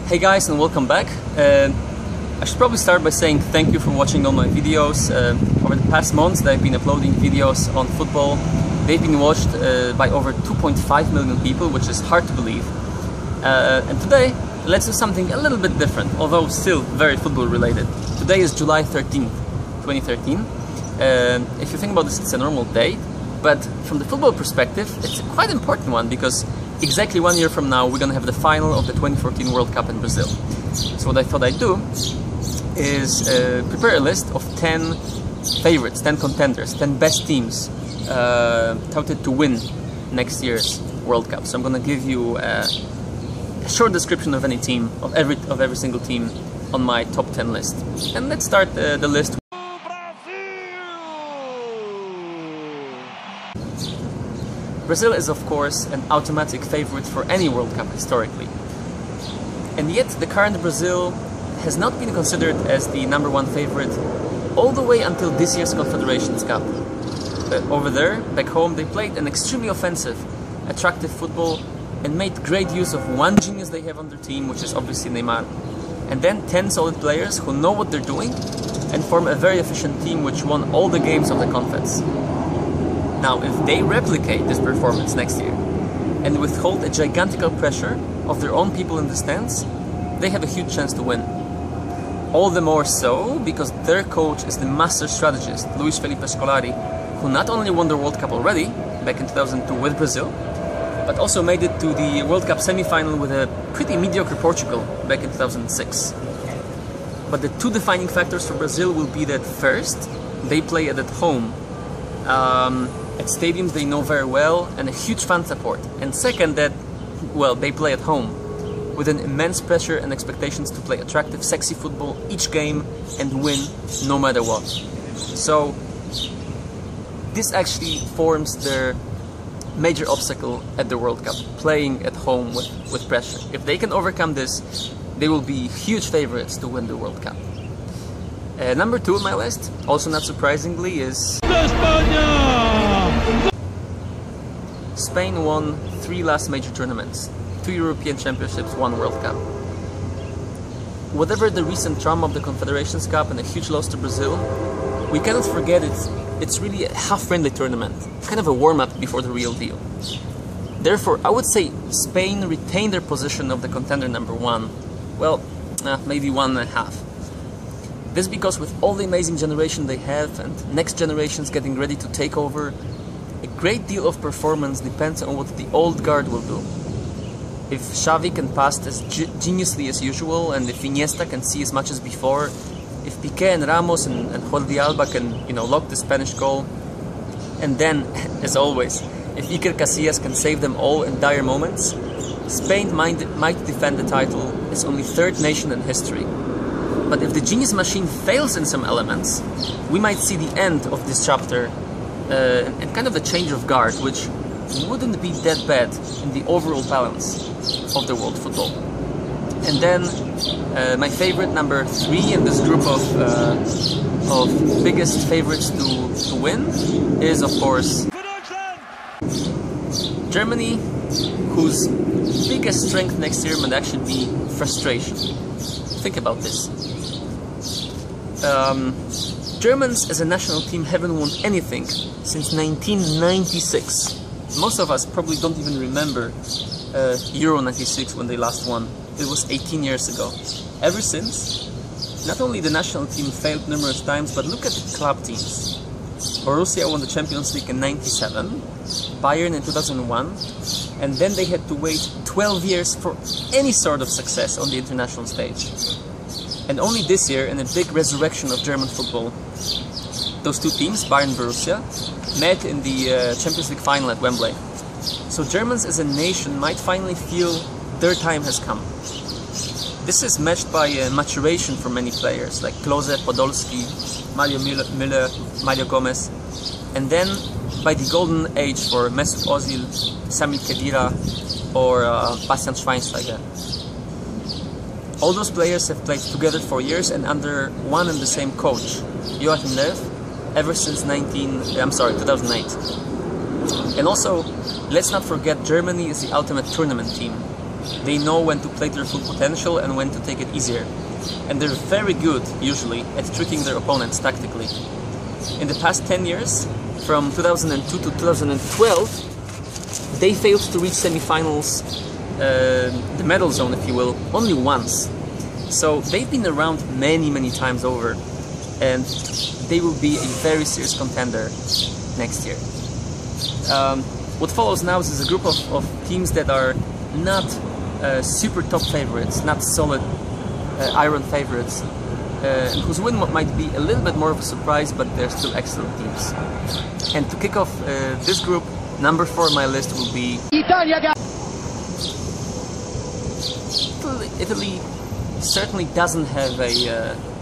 Hey guys, and welcome back. I should probably start by saying thank you for watching all my videos. Over the past months that I've been uploading videos on football, they've been watched by over 2.5 million people, which is hard to believe. And today, let's do something a little bit different, although still very football related. Today is July 13th, 2013. If you think about this, it's a normal day, but from the football perspective, it's a quite important one because exactly 1 year from now, we're going to have the final of the 2014 World Cup in Brazil. So what I thought I'd do is prepare a list of 10 favorites, 10 contenders, 10 best teams touted to win next year's World Cup. So I'm going to give you a short description of any team, of every single team on my top 10 list. And let's start the list. Brazil is of course an automatic favorite for any World Cup historically. And yet the current Brazil has not been considered as the #1 favorite all the way until this year's Confederations Cup. Over there, back home, they played an extremely offensive, attractive football and made great use of one genius they have on their team, which is obviously Neymar. And then 10 solid players who know what they're doing and form a very efficient team which won all the games of the Confeds. Now, if they replicate this performance next year and withhold a gigantical pressure of their own people in the stands, they have a huge chance to win. All the more so because their coach is the master strategist, Luis Felipe Scolari, who not only won the World Cup already, back in 2002 with Brazil, but also made it to the World Cup semi-final with a pretty mediocre Portugal back in 2006. But the two defining factors for Brazil will be that first, they play it at home, at stadiums they know very well and a huge fan support, and second that, well, they play at home with an immense pressure and expectations to play attractive, sexy football each game and win no matter what. So this actually forms their major obstacle at the World Cup, playing at home with pressure. If they can overcome this, they will be huge favorites to win the World Cup. Number 2 on my list, also not surprisingly, is Spain won 3 last major tournaments, 2 European Championships, 1 World Cup. Whatever the recent trauma of the Confederations Cup and a huge loss to Brazil, we cannot forget it's really a half-friendly tournament, kind of a warm-up before the real deal. Therefore, I would say Spain retained their position of the contender #1, well, maybe 1.5. This because with all the amazing generation they have and next generations getting ready to take over, a great deal of performance depends on what the old guard will do. If Xavi can pass as geniusly as usual, and if Iniesta can see as much as before, if Piqué and Ramos and Jordi Alba can, lock the Spanish goal, and then, as always, if Iker Casillas can save them all in dire moments, Spain might defend the title as only 3rd nation in history. But if the genius machine fails in some elements, we might see the end of this chapter and kind of a change of guard, which wouldn't be that bad in the overall balance of the world football. And then my favorite number 3 in this group of biggest favorites to win is, of course, Germany, whose biggest strength next year might actually be frustration. Think about this. Germans as a national team haven't won anything since 1996. Most of us probably don't even remember Euro 96 when they last won. It was 18 years ago. Ever since, not only the national team failed numerous times, but look at the club teams. Borussia won the Champions League in 97, Bayern in 2001, and then they had to wait 12 years for any sort of success on the international stage. And only this year, in a big resurrection of German football, those two teams, Bayern and Borussia, met in the Champions League final at Wembley. So Germans as a nation might finally feel their time has come. This is matched by maturation for many players like Klose, Podolski, Mario Müller, Mario Gomez, and then by the golden age for Mesut Ozil, Sami Khedira, or Bastian Schweinsteiger. All those players have played together for years and under one and the same coach, Joachim Löw, ever since 2008. And also, let's not forget Germany is the ultimate tournament team. They know when to play their full potential and when to take it easier. And they're very good, usually, at tricking their opponents tactically. In the past 10 years, from 2002 to 2012, they failed to reach semi-finals, the medal zone, if you will, only once. So they've been around many times over, and they will be a very serious contender next year. What follows now is a group of teams that are not super top favorites, not solid iron favorites, whose win might be a little bit more of a surprise, but they're still excellent teams. And to kick off this group, number 4 on my list will be Italy. Certainly doesn't have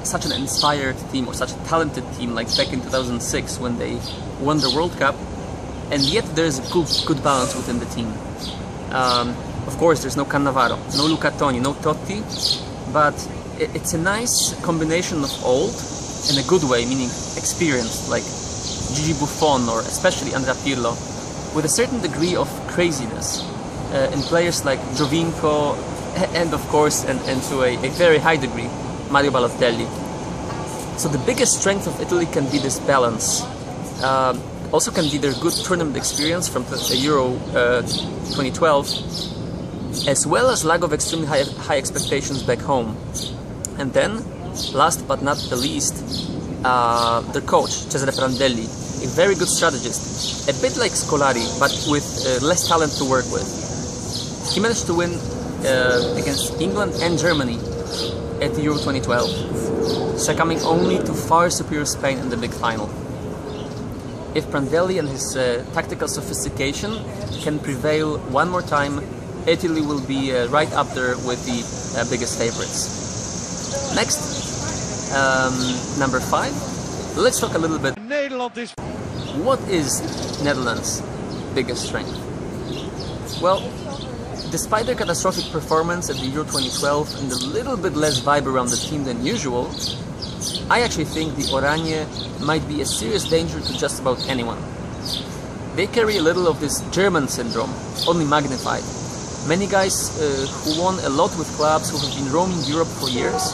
such an inspired team or such a talented team like back in 2006 when they won the World Cup, and yet there's a good balance within the team. Of course, there's no Cannavaro, no Luca Toni, no Totti, but it's a nice combination of old in a good way, meaning experienced, like Gigi Buffon or especially Andrea Pirlo, with a certain degree of craziness in players like Giovinco, and of course, and to a very high degree, Mario Balotelli. So the biggest strength of Italy can be this balance. Also can be their good tournament experience from the Euro 2012, as well as lack of extremely high expectations back home. And then, last but not the least, their coach, Cesare Prandelli, a very good strategist, a bit like Scolari, but with less talent to work with. He managed to win against England and Germany at the Euro 2012, succumbing only to far superior Spain in the big final. If Prandelli and his tactical sophistication can prevail one more time, Italy will be right up there with the biggest favorites. Next, number 5, let's talk a little bit. What is Netherlands' biggest strength? Well, despite their catastrophic performance at the Euro 2012 and a little bit less vibe around the team than usual, I actually think the Oranje might be a serious danger to just about anyone. They carry a little of this German syndrome, only magnified. Many guys who won a lot with clubs, who have been roaming Europe for years,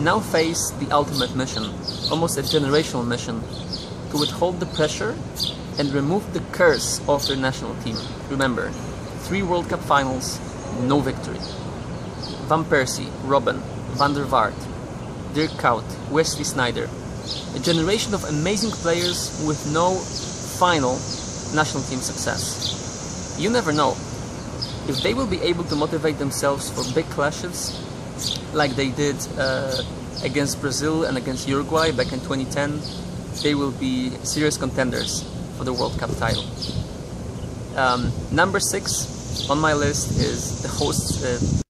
now face the ultimate mission, almost a generational mission, to withhold the pressure and remove the curse of their national team. Remember, 3 World Cup finals, no victory. Van Persie, Robben, Van der Vaart, Dirk Kuyt, Wesley Sneijder. A generation of amazing players with no final national team success. You never know. If they will be able to motivate themselves for big clashes, like they did against Brazil and against Uruguay back in 2010, they will be serious contenders for the World Cup title. Number 6 on my list is the hosts